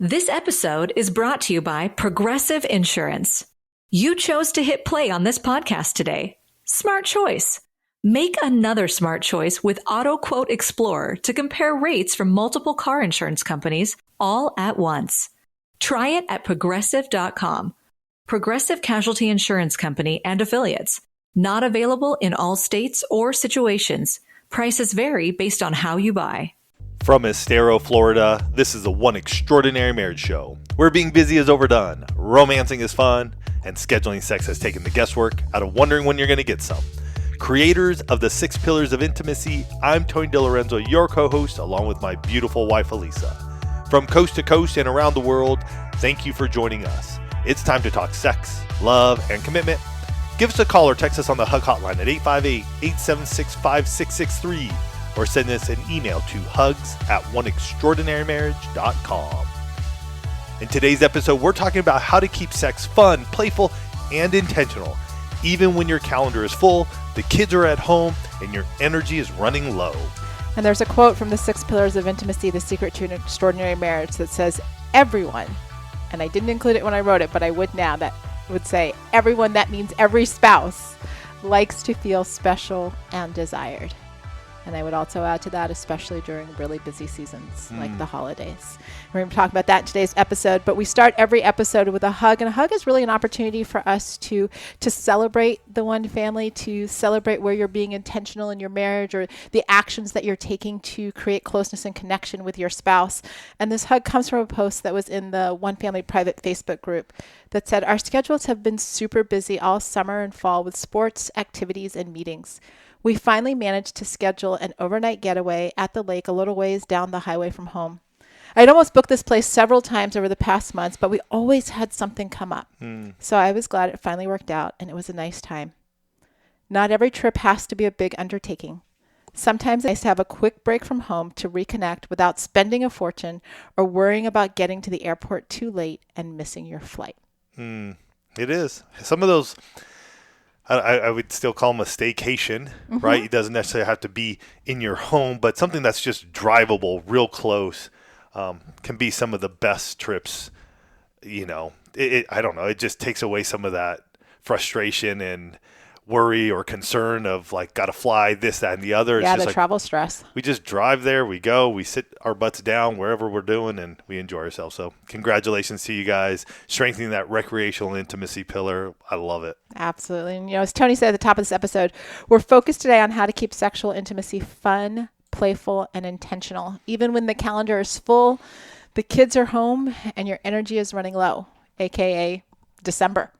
This episode is brought to you by Progressive Insurance. You chose to hit play on this podcast today. Smart choice. Make another smart choice with Auto Quote Explorer to compare rates from multiple car insurance companies all at once. Try it at progressive.com. Progressive Casualty Insurance Company and Affiliates. Not available in all states or situations. Prices vary based on how you buy. From Estero, Florida, this is the One Extraordinary Marriage Show, where being busy is overdone, romancing is fun, and scheduling sex has taken the guesswork out of wondering when you're going to get some. Creators of the 6 Pillars of Intimacy, I'm Tony DiLorenzo, your co-host, along with my beautiful wife, Alisa. From coast to coast and around the world, thank you for joining us. It's time to talk sex, love, and commitment. Give us a call or text us on the Hug Hotline at 858-876-5663 or send us an email to hugs@oneextraordinarymarriage.com. In today's episode, we're talking about how to keep sex fun, playful, and intentional, even when your calendar is full, the kids are at home, and your energy is running low. And there's a quote from the 6 Pillars of Intimacy, The Secret to an Extraordinary Marriage, that says, everyone, and I didn't include it when I wrote it, but I would now, that would say, everyone, that means every spouse, likes to feel special and desired. And I would also add to that, especially during really busy seasons like the holidays. We're going to talk about that in today's episode, but we start every episode with a hug. And a hug is really an opportunity for us to celebrate the one family, to celebrate where you're being intentional in your marriage or the actions that you're taking to create closeness and connection with your spouse. And this hug comes from a post that was in the One Family private Facebook group that said, our schedules have been super busy all summer and fall with sports, activities, and meetings. We finally managed to schedule an overnight getaway at the lake a little ways down the highway from home. I'd almost booked this place several times over the past months, but we always had something come up. So I was glad it finally worked out, and it was a nice time. Not every trip has to be a big undertaking. Sometimes it's nice to have a quick break from home to reconnect without spending a fortune or worrying about getting to the airport too late and missing your flight. It is. Some of those, I would still call them a staycation, right? It doesn't necessarily have to be in your home, but something that's just drivable, real close, can be some of the best trips. You know, I don't know. It just takes away some of that frustration and worry or concern of like, got to fly this, that, and the other. It's Yeah, just the like, travel stress. we just drive there, we go, we sit our butts down wherever we're doing, and we enjoy ourselves. So congratulations to you guys, strengthening that recreational intimacy pillar. I love it. Absolutely. And, as Tony said at the top of this episode, we're focused today on how to keep sexual intimacy fun, playful, and intentional. Even when the calendar is full, the kids are home, and your energy is running low, aka December.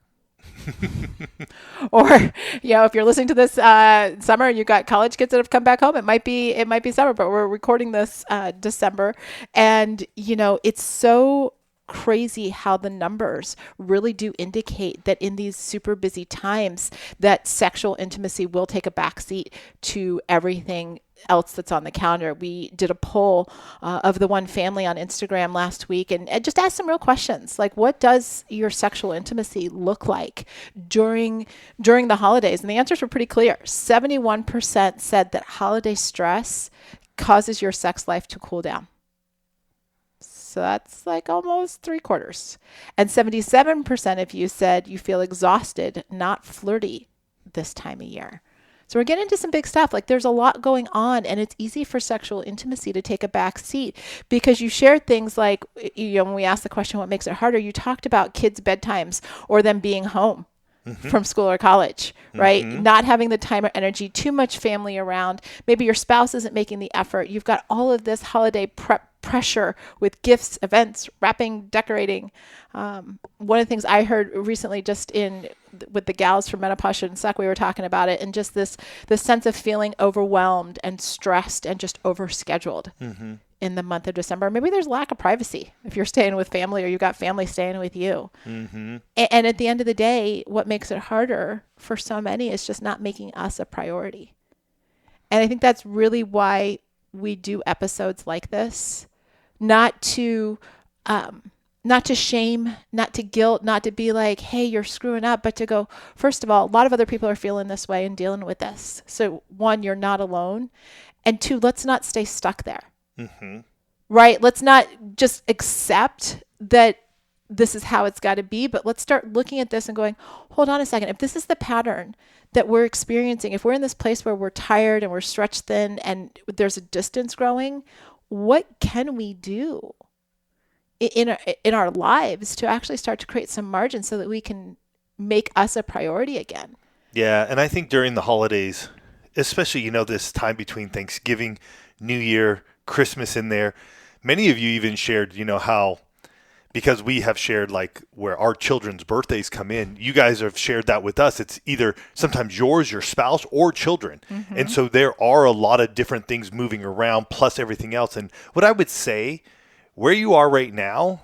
Or, if you're listening to this summer and you've got college kids that have come back home, it might be summer, but we're recording this December. And, it's so crazy how the numbers really do indicate that in these super busy times that sexual intimacy will take a backseat to everything else that's on the calendar. We did a poll of the one family on Instagram last week and just asked some real questions like, what does your sexual intimacy look like during the holidays? And the answers were pretty clear. 71% said that holiday stress causes your sex life to cool down. So that's like almost 3/4. And 77% of you said you feel exhausted, not flirty this time of year. So we're getting into some big stuff. Like there's a lot going on, and it's easy for sexual intimacy to take a back seat because you shared things like, when we asked the question, what makes it harder? You talked about kids' bedtimes or them being home from school or college, right? Not having the time or energy, too much family around. Maybe your spouse isn't making the effort. You've got all of this holiday pressure with gifts, events, wrapping, decorating. One of the things I heard recently just with the gals from Menopause Shouldn't Suck, we were talking about it, and just this sense of feeling overwhelmed and stressed and just overscheduled in the month of December. Maybe there's lack of privacy if you're staying with family or you've got family staying with you. And at the end of the day, what makes it harder for so many is just not making us a priority. And I think that's really why we do episodes like this, not to shame, not to guilt, not to be like, hey, you're screwing up, but to go, first of all, a lot of other people are feeling this way and dealing with this. So 1, you're not alone. And 2, let's not stay stuck there. Right? Let's not just accept that this is how it's got to be, but let's start looking at this and going, hold on a second. If this is the pattern that we're experiencing, if we're in this place where we're tired and we're stretched thin and there's a distance growing, what can we do in our lives to actually start to create some margin so that we can make us a priority again? Yeah, and I think during the holidays, especially, this time between Thanksgiving, New Year, Christmas in there, many of you even shared, how, because we have shared like where our children's birthdays come in, you guys have shared that with us. It's either sometimes yours, your spouse, or children. Mm-hmm. And so there are a lot of different things moving around, plus everything else. And what I would say, where you are right now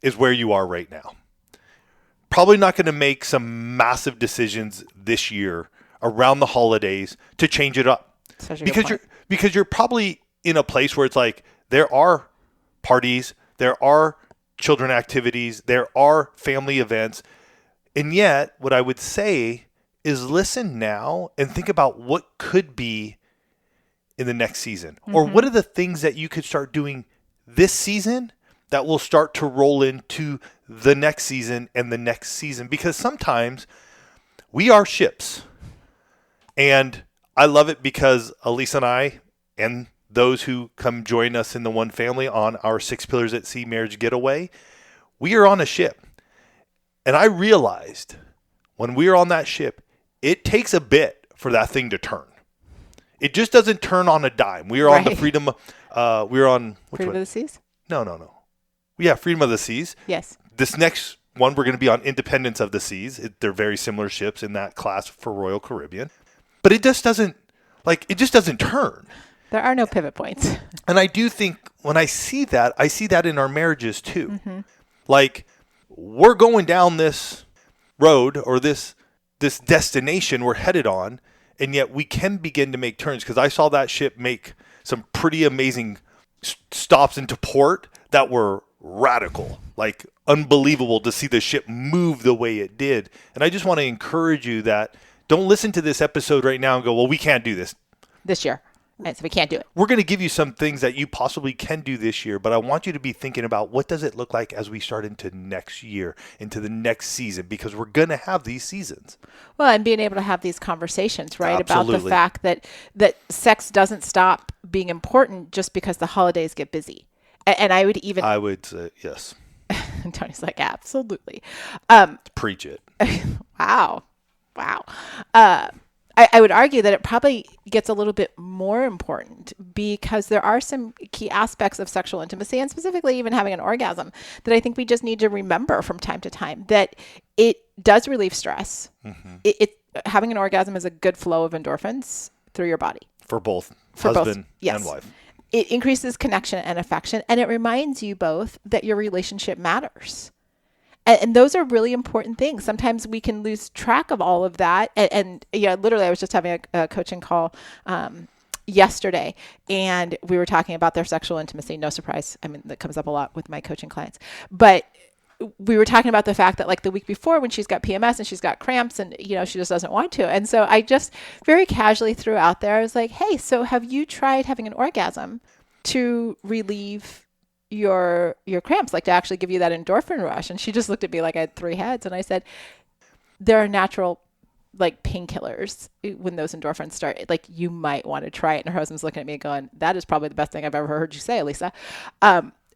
is where you are right now. Probably not going to make some massive decisions this year around the holidays to change it up. Because you're probably in a place where it's like there are parties, there are children activities, there are family events. And yet what I would say is listen now and think about what could be in the next season. Mm-hmm. Or what are the things that you could start doing this season that will start to roll into the next season and the next season? Because sometimes we are ships. And I love it because Alisa and I and those who come join us in the One Family on our 6 Pillars at Sea marriage getaway, we are on a ship. And I realized when we are on that ship, it takes a bit for that thing to turn. It just doesn't turn on a dime. We are on the Freedom of the Seas? No. Yeah, Freedom of the Seas. Yes. This next one, we're going to be on Independence of the Seas. They're very similar ships in that class for Royal Caribbean. But it just doesn't turn. There are no pivot points. And I do think when I see that in our marriages too. Mm-hmm. Like we're going down this road or this destination we're headed on, and yet we can begin to make turns, because I saw that ship make some pretty amazing stops into port that were radical, like unbelievable to see the ship move the way it did. And I just want to encourage you that don't listen to this episode right now and go, well, we can't do this year. And so we can't do it. We're going to give you some things that you possibly can do this year, but I want you to be thinking about what does it look like as we start into next year, into the next season, because we're going to have these seasons. Well, and being able to have these conversations, right? Absolutely. About the fact that sex doesn't stop being important just because the holidays get busy. And I would say yes. Tony's like, absolutely. Preach it. Wow. I would argue that it probably gets a little bit more important because there are some key aspects of sexual intimacy, and specifically even having an orgasm, that I think we just need to remember from time to time, that it does relieve stress. Mm-hmm. Having an orgasm is a good flow of endorphins through your body. For both husband and wife. It increases connection and affection, and it reminds you both that your relationship matters. And those are really important things. Sometimes we can lose track of all of that. And literally, I was just having a coaching call yesterday, and we were talking about their sexual intimacy. No surprise. I mean, that comes up a lot with my coaching clients. But we were talking about the fact that like the week before, when she's got PMS and she's got cramps and, she just doesn't want to. And so I just very casually threw out there, I was like, hey, so have you tried having an orgasm to relieve your cramps, like to actually give you that endorphin rush? And she just looked at me like I had 3 heads. And I said, there are natural like painkillers when those endorphins start, like you might want to try it. And her husband's looking at me going, that is probably the best thing I've ever heard you say, Alisa.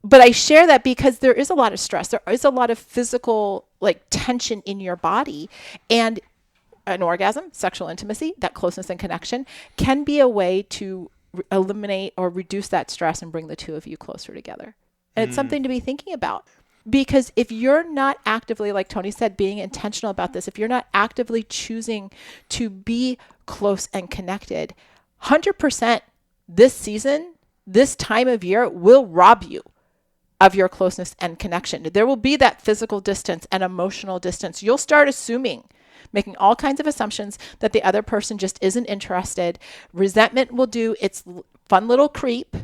But I share that because there is a lot of stress. There is a lot of physical like tension in your body, and an orgasm, sexual intimacy, that closeness and connection can be a way to eliminate or reduce that stress and bring the two of you closer together. And it's something to be thinking about, because if you're not actively, like Tony said, being intentional about this, if you're not actively choosing to be close and connected, 100% this season, this time of year will rob you of your closeness and connection. There will be that physical distance and emotional distance. You'll start making all kinds of assumptions that the other person just isn't interested. Resentment will do its fun little creep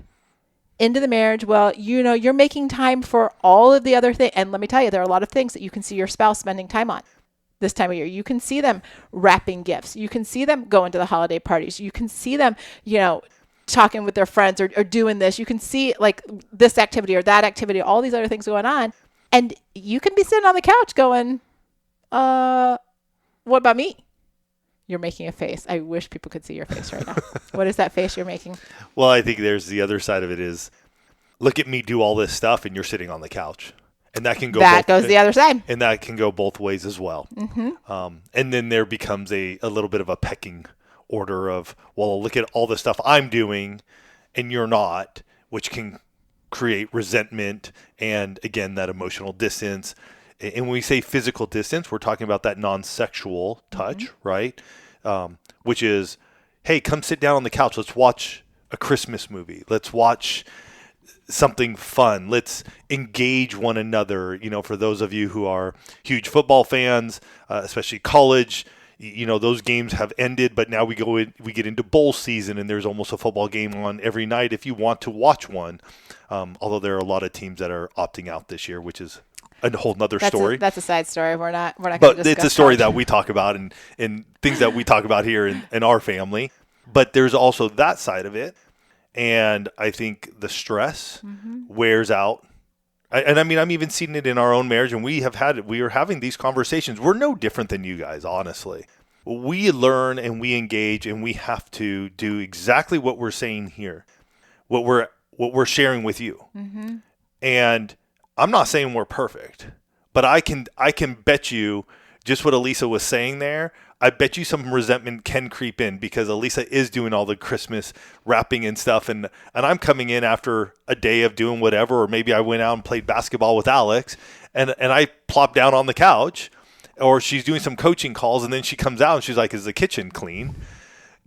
into the marriage. Well, you're making time for all of the other things. And let me tell you, there are a lot of things that you can see your spouse spending time on this time of year. You can see them wrapping gifts. You can see them going to the holiday parties. You can see them, talking with their friends or doing this. You can see like this activity or that activity, all these other things going on. And you can be sitting on the couch going, what about me? You're making a face. I wish people could see your face right now. What is that face you're making? Well, I think there's the other side of it is, look at me do all this stuff and you're sitting on the couch. And that can go goes the other side. And that can go both ways as well. And then there becomes a little bit of a pecking order of, well, look at all the stuff I'm doing and you're not, which can create resentment and, again, that emotional distance. And when we say physical distance, we're talking about that non-sexual touch, right? Which is, hey, come sit down on the couch. Let's watch a Christmas movie. Let's watch something fun. Let's engage one another. You know, for those of you who are huge football fans, especially college, you know, those games have ended, but now we get into bowl season and there's almost a football game on every night if you want to watch one. Although there are a lot of teams that are opting out this year, which is a whole nother story. That's a side story. We're not going to But discuss it's a story that we talk about and things that we talk about here in our family. But there's also that side of it. And I think the stress wears out. And I mean, I'm even seeing it in our own marriage, and we are having these conversations. We're no different than you guys, honestly. We learn and we engage, and we have to do exactly what we're saying here, what we're sharing with you. And I'm not saying we're perfect, but I can bet you just what Alisa was saying there. I bet you some resentment can creep in because Alisa is doing all the Christmas wrapping and stuff. And I'm coming in after a day of doing whatever, or maybe I went out and played basketball with Alex and I plop down on the couch, or she's doing some coaching calls. And then she comes out and she's like, is the kitchen clean?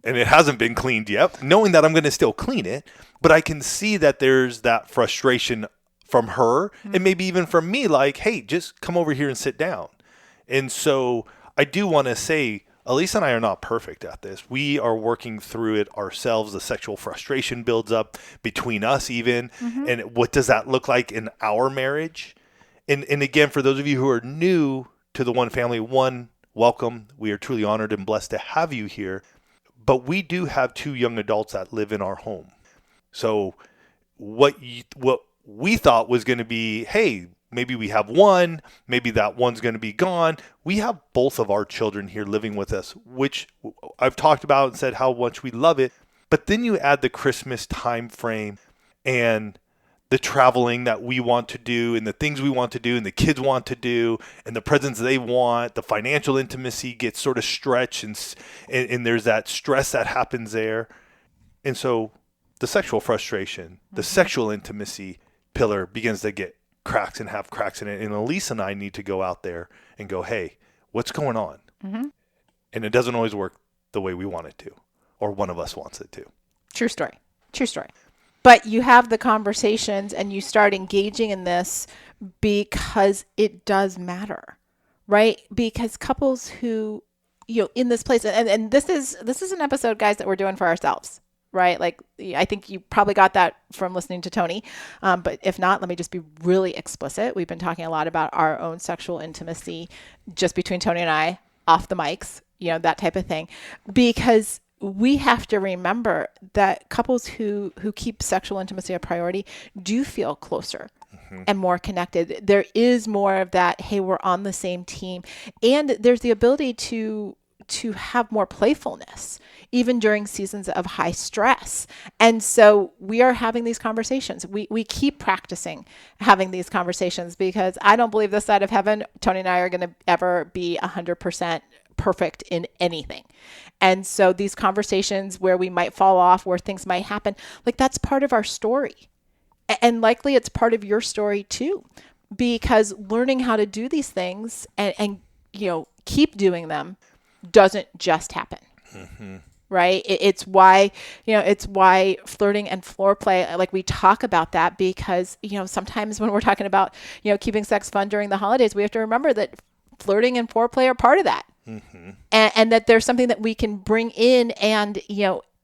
And it hasn't been cleaned yet, knowing that I'm going to still clean it. But I can see that there's that frustration from her and maybe even from me, like, hey, just come over here and sit down. And so I do want to say, Alisa and I are not perfect at this. We are working through it ourselves. The sexual frustration builds up between us even. And what does that look like in our marriage? And again, for those of you who are new to the One Family, welcome. We are truly honored and blessed to have you here. But we do have 2 young adults that live in our home. So what we thought was going to be, hey, maybe we have one, maybe that one's going to be gone. We have both of our children here living with us, which I've talked about and said how much we love it. But then you add the Christmas time frame and the traveling that we want to do and the things we want to do and the kids want to do and the presents they want. The financial intimacy gets sort of stretched and there's that stress that happens there. And so the sexual frustration, the sexual intimacy pillar begins to get cracks and have cracks in it. And Alisa and I need to go out there and go, hey, what's going on? And it doesn't always work the way we want it to, or one of us wants it to. True story. But you have the conversations and you start engaging in this because it does matter, right? Because couples who, in this place, and this is an episode, guys, that we're doing for ourselves. Right? Like, I think you probably got that from listening to Tony. But if not, let me just be really explicit. We've been talking a lot about our own sexual intimacy just between Tony and I off the mics, that type of thing, because we have to remember that couples who keep sexual intimacy a priority do feel closer and more connected. There is more of that, hey, we're on the same team. And there's the ability to have more playfulness, even during seasons of high stress. And so we are having these conversations. We keep practicing having these conversations because I don't believe this side of heaven, Tony and I are going to ever be 100% perfect in anything. And so these conversations where we might fall off, where things might happen, like that's part of our story. And likely it's part of your story too, because learning how to do these things and keep doing them doesn't just happen. Right? It's why flirting and floor play, like we talk about that because, sometimes when we're talking about, keeping sex fun during the holidays, we have to remember that flirting and foreplay are part of that. And that there's something that we can bring in and,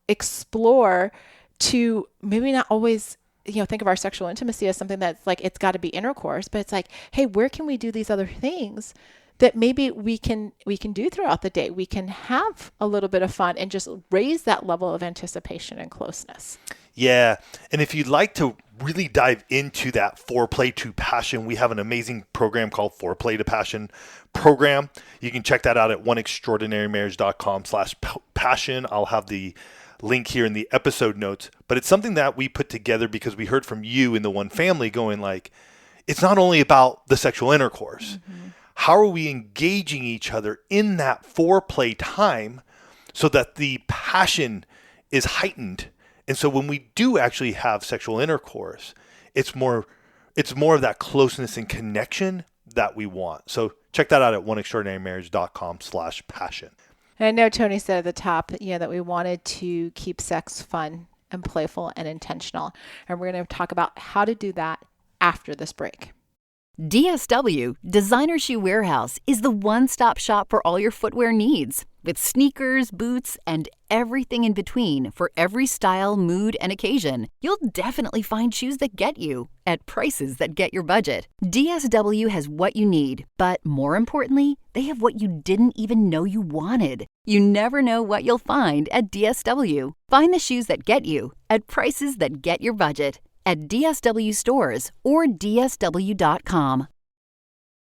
explore to maybe not always, think of our sexual intimacy as something that's like, it's got to be intercourse, but it's like, hey, where can we do these other things that maybe we can do throughout the day? We can have a little bit of fun and just raise that level of anticipation and closeness. Yeah. And if you'd like to really dive into that foreplay to passion, we have an amazing program called Foreplay to Passion program. You can check that out at oneextraordinarymarriage.com/passion. I'll have the link here in the episode notes, but it's something that we put together because we heard from you in the One Family going like, it's not only about the sexual intercourse. How are we engaging each other in that foreplay time so that the passion is heightened? And so when we do actually have sexual intercourse, it's more of that closeness and connection that we want. So check that out at oneextraordinarymarriage.com/passion. And I know Tony said at the top, that we wanted to keep sex fun and playful and intentional. And we're going to talk about how to do that after this break. DSW, Designer Shoe Warehouse, is the one-stop shop for all your footwear needs. With sneakers, boots, and everything in between for every style, mood, and occasion, you'll definitely find shoes that get you at prices that get your budget. DSW has what you need, but more importantly, they have what you didn't even know you wanted. You never know what you'll find at DSW. Find the shoes that get you at prices that get your budget at DSW stores or DSW.com.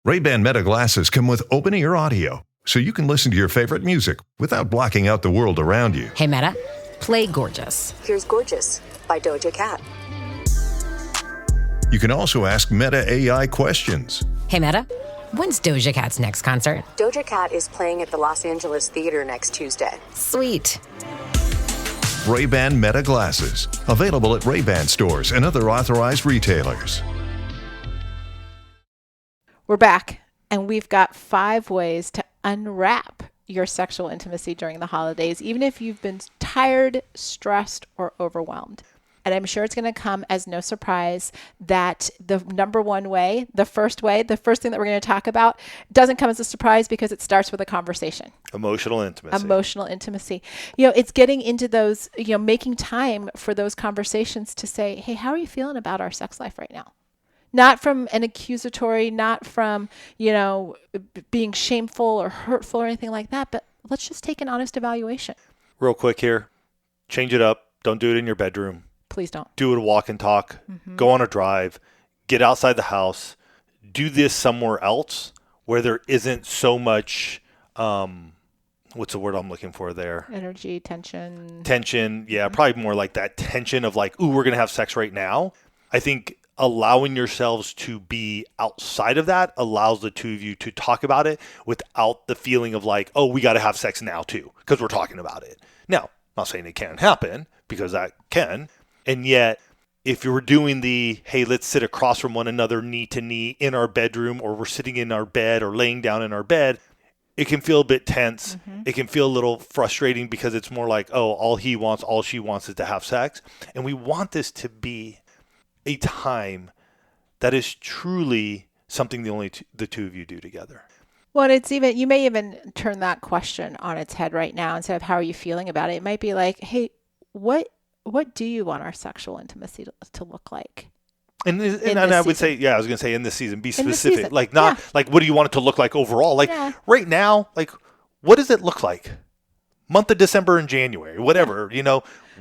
Ray-Ban Meta glasses come with open-ear audio, so you can listen to your favorite music without blocking out the world around you. Hey Meta, play Gorgeous. Here's Gorgeous by Doja Cat. You can also ask Meta AI questions. Hey Meta, when's Doja Cat's next concert? Doja Cat is playing at the Los Angeles Theater next Tuesday. Sweet. Ray-Ban Meta glasses, available at Ray-Ban stores and other authorized retailers. We're back, and we've got 5 ways to unwrap your sexual intimacy during the holidays, even if you've been tired, stressed, or overwhelmed. And I'm sure it's going to come as no surprise that the number one way, the first thing that we're going to talk about, doesn't come as a surprise because it starts with a conversation. Emotional intimacy. Emotional intimacy. It's getting into those, making time for those conversations to say, hey, how are you feeling about our sex life right now? Not from an accusatory, not from, being shameful or hurtful or anything like that, but let's just take an honest evaluation. Real quick here, change it up. Don't do it in your bedroom. Please don't. Do it a walk and talk. Go on a drive. Get outside the house. Do this somewhere else where there isn't so much, what's the word I'm looking for there? Energy, tension. Tension, yeah, probably more like that tension of like, ooh, we're going to have sex right now. I think allowing yourselves to be outside of that allows the two of you to talk about it without the feeling of like, oh, we got to have sex now too, because we're talking about it. Now, I'm not saying it can't happen, because that can. And yet, if you're doing the, hey, let's sit across from one another knee to knee in our bedroom, or we're sitting in our bed or laying down in our bed, it can feel a bit tense. It can feel a little frustrating because it's more like, oh, all he wants, all she wants is to have sex. And we want this to be a time that is truly something the two of you do together. Well, you may even turn that question on its head right now. Instead of how are you feeling about it, it might be like, hey, what do you want our sexual intimacy to look like? And I would say, I was going to say in this season, be specific. Season. Like not like, what do you want it to look like overall? Like right now, like what does it look like? Month of December and January, whatever,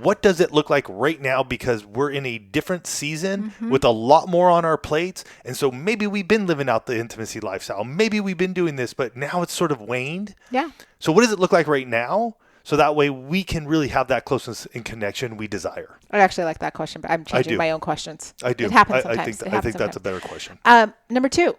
what does it look like right now? Because we're in a different season with a lot more on our plates. And so maybe we've been living out the intimacy lifestyle. Maybe we've been doing this, but now it's sort of waned. Yeah. So what does it look like right now? So that way we can really have that closeness and connection we desire. I actually like that question, but I'm changing my own questions. I do. It happens sometimes. I think that's a better question. Number 2,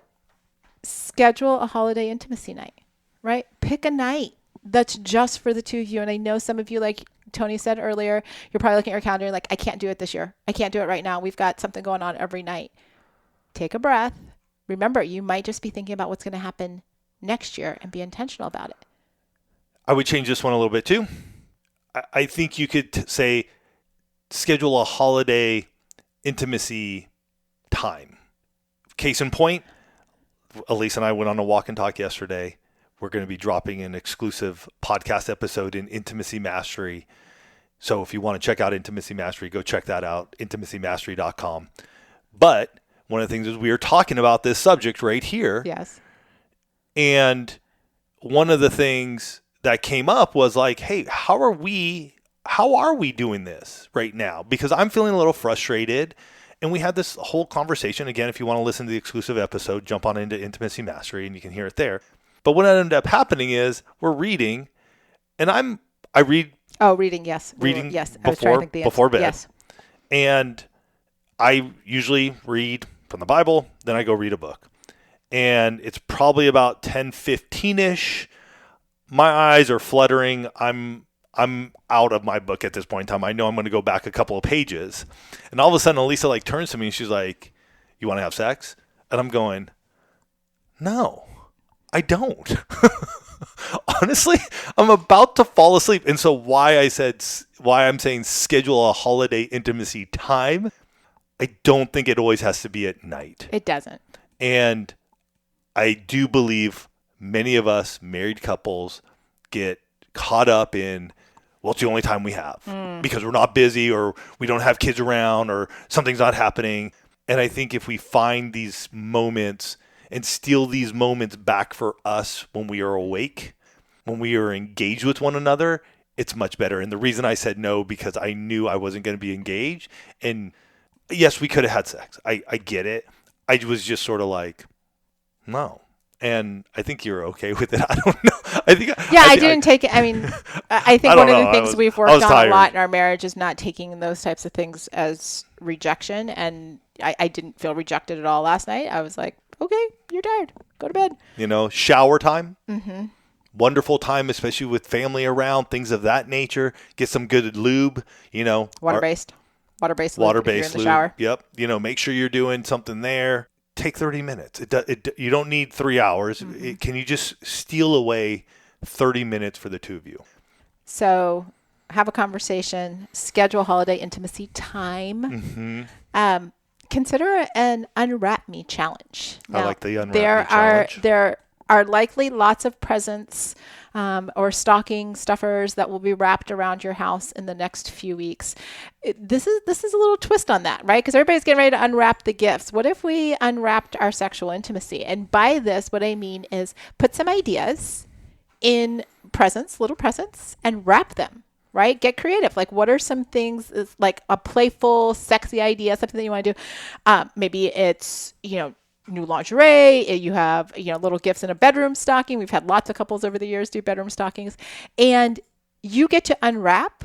schedule a holiday intimacy night, right? Pick a night that's just for the two of you. And I know some of you, like Tony said earlier, you're probably looking at your calendar and like, I can't do it this year. I can't do it right now. We've got something going on every night. Take a breath. Remember, you might just be thinking about what's going to happen next year and be intentional about it. I would change this one a little bit too. I think you could say schedule a holiday intimacy time. Case in point, Alisa and I went on a walk and talk yesterday. We're going to be dropping an exclusive podcast episode in Intimacy Mastery. So if you want to check out Intimacy Mastery, go check that out, intimacymastery.com. But one of the things is we are talking about this subject right here. Yes. And one of the things that came up was like, hey, how are we doing this right now? Because I'm feeling a little frustrated And we had this whole conversation. Again, if you want to listen to the exclusive episode, jump on into Intimacy Mastery and you can hear it there. But what ended up happening is we're reading, and I read. Oh, reading, yes. Reading yes. I was trying to think the before answer. bed. Yes. And I usually read from the Bible, then I go read a book. And it's probably about 10:15-ish. My eyes are fluttering. I'm out of my book at this point in time. I know I'm going to go back a couple of pages. And all of a sudden, Alisa like turns to me and she's like, "You want to have sex?" And I'm going, "No, I don't." Honestly, I'm about to fall asleep. And so why I'm saying schedule a holiday intimacy time, I don't think it always has to be at night. It doesn't. And I do believe many of us married couples get caught up in, well, it's the only time we have because we're not busy or we don't have kids around or something's not happening. And I think if we find these moments and steal these moments back for us when we are awake, when we are engaged with one another, it's much better. And the reason I said no, because I knew I wasn't going to be engaged. And yes, we could have had sex. I get it. I was just sort of like, no. And I think you're okay with it. I don't know. I didn't take it. I mean, I think one of the things we've worked on a lot in our marriage is not taking those types of things as rejection. And I didn't feel rejected at all last night. I was like, okay, you're tired. Go to bed. Shower time. Mm-hmm. Wonderful time, especially with family around, things of that nature. Get some good lube, Water-based lube if you're in the lube. shower. Yep. Make sure you're doing something there. Take 30 minutes. You don't need 3 hours. Mm-hmm. Can you just steal away 30 minutes for the two of you? So have a conversation, schedule holiday intimacy time. Mm-hmm. Consider an Unwrap Me challenge. Now, I like the Unwrap Me challenge. There are likely lots of presents or stocking stuffers that will be wrapped around your house in the next few weeks. This is a little twist on that, right? Because everybody's getting ready to unwrap the gifts. What if we unwrapped our sexual intimacy? And by this, what I mean is put some ideas in little presents, and wrap them. Right? Get creative. Like, what are some things, like a playful, sexy idea, something that you want to do? Maybe it's, new lingerie. You have, little gifts in a bedroom stocking. We've had lots of couples over the years do bedroom stockings. And you get to unwrap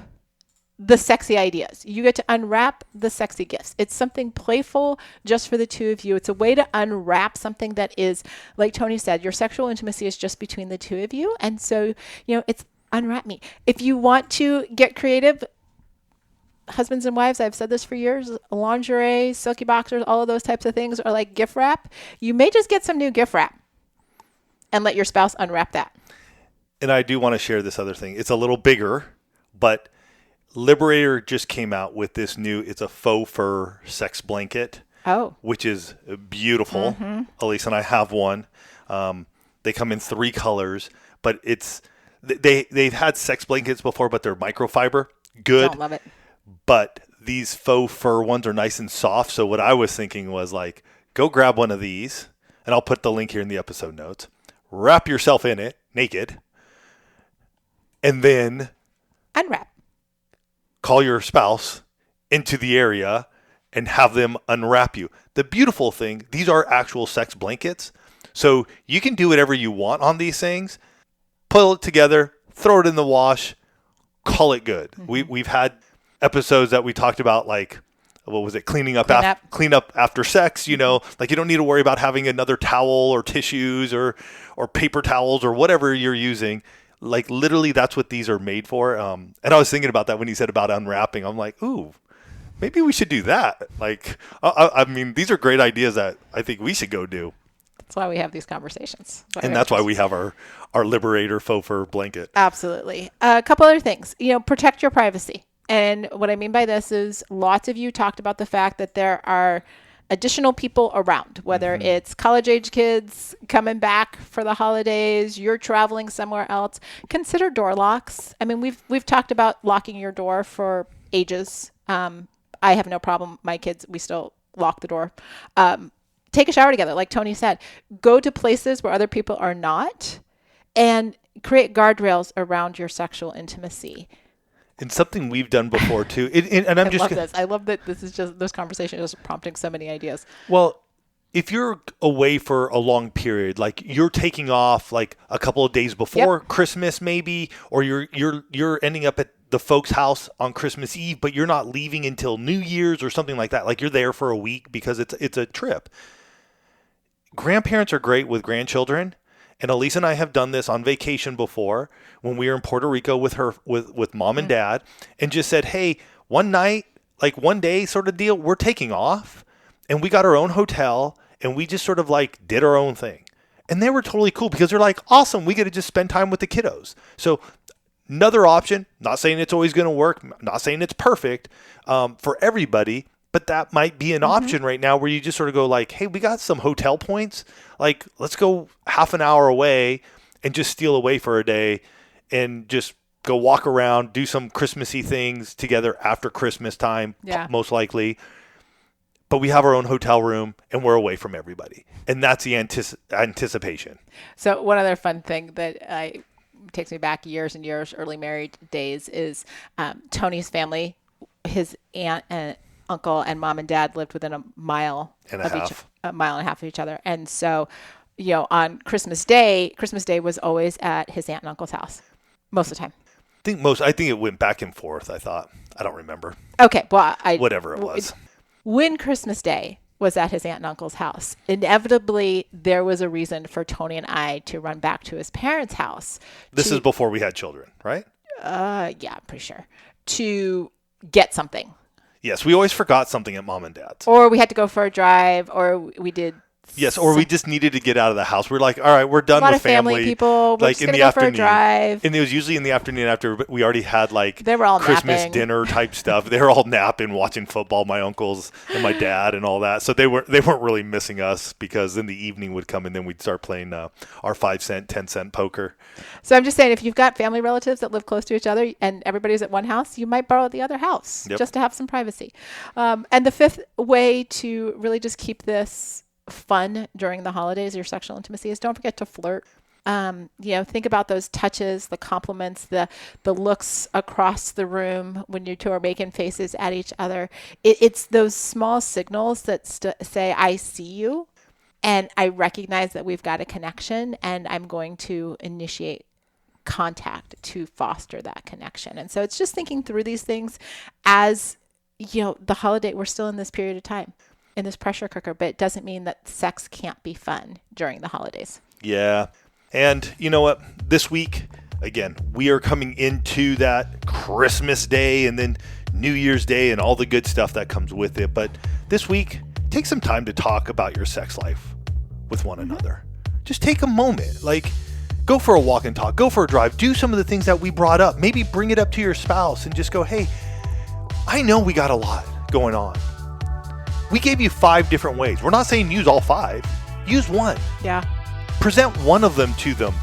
the sexy ideas. You get to unwrap the sexy gifts. It's something playful just for the two of you. It's a way to unwrap something that is, like Tony said, your sexual intimacy is just between the two of you. And so, it's Unwrap Me. If you want to get creative, husbands and wives, I've said this for years, lingerie, silky boxers, all of those types of things are like gift wrap. You may just get some new gift wrap and let your spouse unwrap that. And I do want to share this other thing. It's a little bigger, but Liberator just came out with this it's a faux fur sex blanket. Oh. Which is beautiful. Mm-hmm. Elise and I have one. They come in 3 colors, but they've had sex blankets before, but they're microfiber. Good. Don't love it. But these faux fur ones are nice and soft. So what I was thinking was like, go grab one of these, and I'll put the link here in the episode notes. Wrap yourself in it, naked, and then unwrap. Call your spouse into the area and have them unwrap you. The beautiful thing, these are actual sex blankets. So you can do whatever you want on these things. Pull it together, throw it in the wash, call it good. Mm-hmm. We've had episodes that we talked about, like, what was it? Clean up after sex, like you don't need to worry about having another towel or tissues or paper towels or whatever you're using. Like literally that's what these are made for. And I was thinking about that when he said about unwrapping. I'm like, ooh, maybe we should do that. Like, I mean, these are great ideas that I think we should go do. That's why we have these conversations. And that's why we have our Liberator faux fur blanket. Absolutely. A couple other things. Protect your privacy. And what I mean by this is lots of you talked about the fact that there are additional people around, whether it's college-age kids coming back for the holidays, you're traveling somewhere else. Consider door locks. I mean, we've talked about locking your door for ages. I have no problem. My kids, we still lock the door. Take a shower together, like Tony said. Go to places where other people are not, and create guardrails around your sexual intimacy. And something we've done before too. And I'm I just love this. I love that this conversation is prompting so many ideas. Well, if you're away for a long period, like you're taking off like a couple of days before Christmas maybe, or you're ending up at the folks' house on Christmas Eve, but you're not leaving until New Year's or something like that. Like you're there for a week because it's a trip. Grandparents are great with grandchildren. And Alisa and I have done this on vacation before when we were in Puerto Rico with mom and dad, and just said, hey, one night, like one day sort of deal, we're taking off, and we got our own hotel, and we just sort of like did our own thing. And they were totally cool because they're like, awesome, we get to just spend time with the kiddos. So another option, not saying it's always going to work, not saying it's perfect for everybody, but that might be an option right now where you just sort of go like, hey, we got some hotel points. Like, let's go half an hour away and just steal away for a day and just go walk around, do some Christmassy things together after Christmas time, most likely. But we have our own hotel room and we're away from everybody. And that's the anticipation. So one other fun thing that takes me back years and years, early married days, is Tony's family, his aunt and uncle and mom and dad lived within a mile and a half of each other. And so, on Christmas Day was always at his aunt and uncle's house most of the time. I think it went back and forth. I don't remember. Okay. Well, whatever it was. When Christmas Day was at his aunt and uncle's house, inevitably there was a reason for Tony and I to run back to his parents' house. This is before we had children, right? Yeah, I'm pretty sure. To get something. Yes, we always forgot something at mom and dad's. Or we had to go for a drive, or we did. Yes, or we just needed to get out of the house. We're like, all right, we're done with family people. We're like just in gonna the go afternoon. For a drive. And it was usually in the afternoon after we already had like they were all Christmas napping. dinner type stuff. They were all napping, watching football, my uncles and my dad and all that. So they weren't really missing us because then the evening would come and then we'd start playing our 5-cent, 10-cent poker. So I'm just saying, if you've got family relatives that live close to each other and everybody's at one house, you might borrow the other house just to have some privacy. And the fifth way to really just keep this fun during the holidays, your sexual intimacy, is don't forget to flirt. Think about those touches, the compliments, the looks across the room when you two are making faces at each other. It's those small signals that say, I see you and I recognize that we've got a connection and I'm going to initiate contact to foster that connection. And so it's just thinking through these things as, the holiday, we're still in this period of time, in this pressure cooker, but it doesn't mean that sex can't be fun during the holidays. Yeah. And you know what? This week, again, we are coming into that Christmas Day and then New Year's Day and all the good stuff that comes with it. But this week, take some time to talk about your sex life with one another. Just take a moment. Like, go for a walk and talk. Go for a drive. Do some of the things that we brought up. Maybe bring it up to your spouse and just go, hey, I know we got a lot going on. We gave you 5 different ways. We're not saying use all 5. Use one. Yeah. Present one of them to them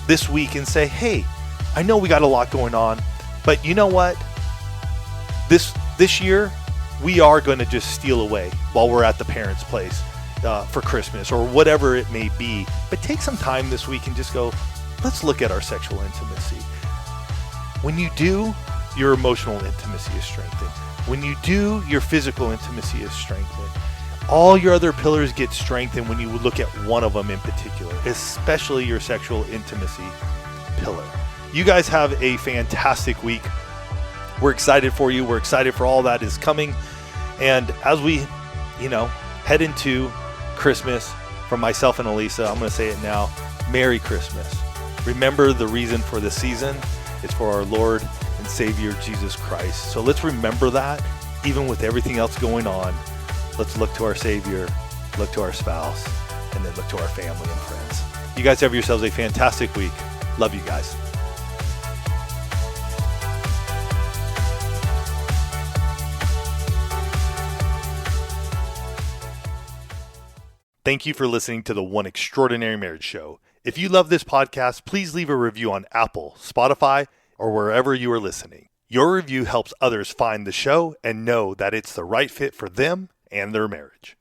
this week and say, hey, I know we got a lot going on, but you know what? This year, we are going to just steal away while we're at the parents' place for Christmas or whatever it may be. But take some time this week and just go, let's look at our sexual intimacy. When you do, your emotional intimacy is strengthened. When you do, your physical intimacy is strengthened. All your other pillars get strengthened when you look at one of them in particular, especially your sexual intimacy pillar. You guys have a fantastic week. We're excited for you. We're excited for all that is coming. And as we, head into Christmas, from myself and Alisa, I'm going to say it now, Merry Christmas. Remember the reason for the season. It's for our Lord and Savior, Jesus Christ. So let's remember that, even with everything else going on. Let's look to our Savior, look to our spouse, and then look to our family and friends. You guys have yourselves a fantastic week. Love you guys. Thank you for listening to the One Extraordinary Marriage Show. If you love this podcast, please leave a review on Apple, Spotify, or wherever you are listening. Your review helps others find the show and know that it's the right fit for them and their marriage.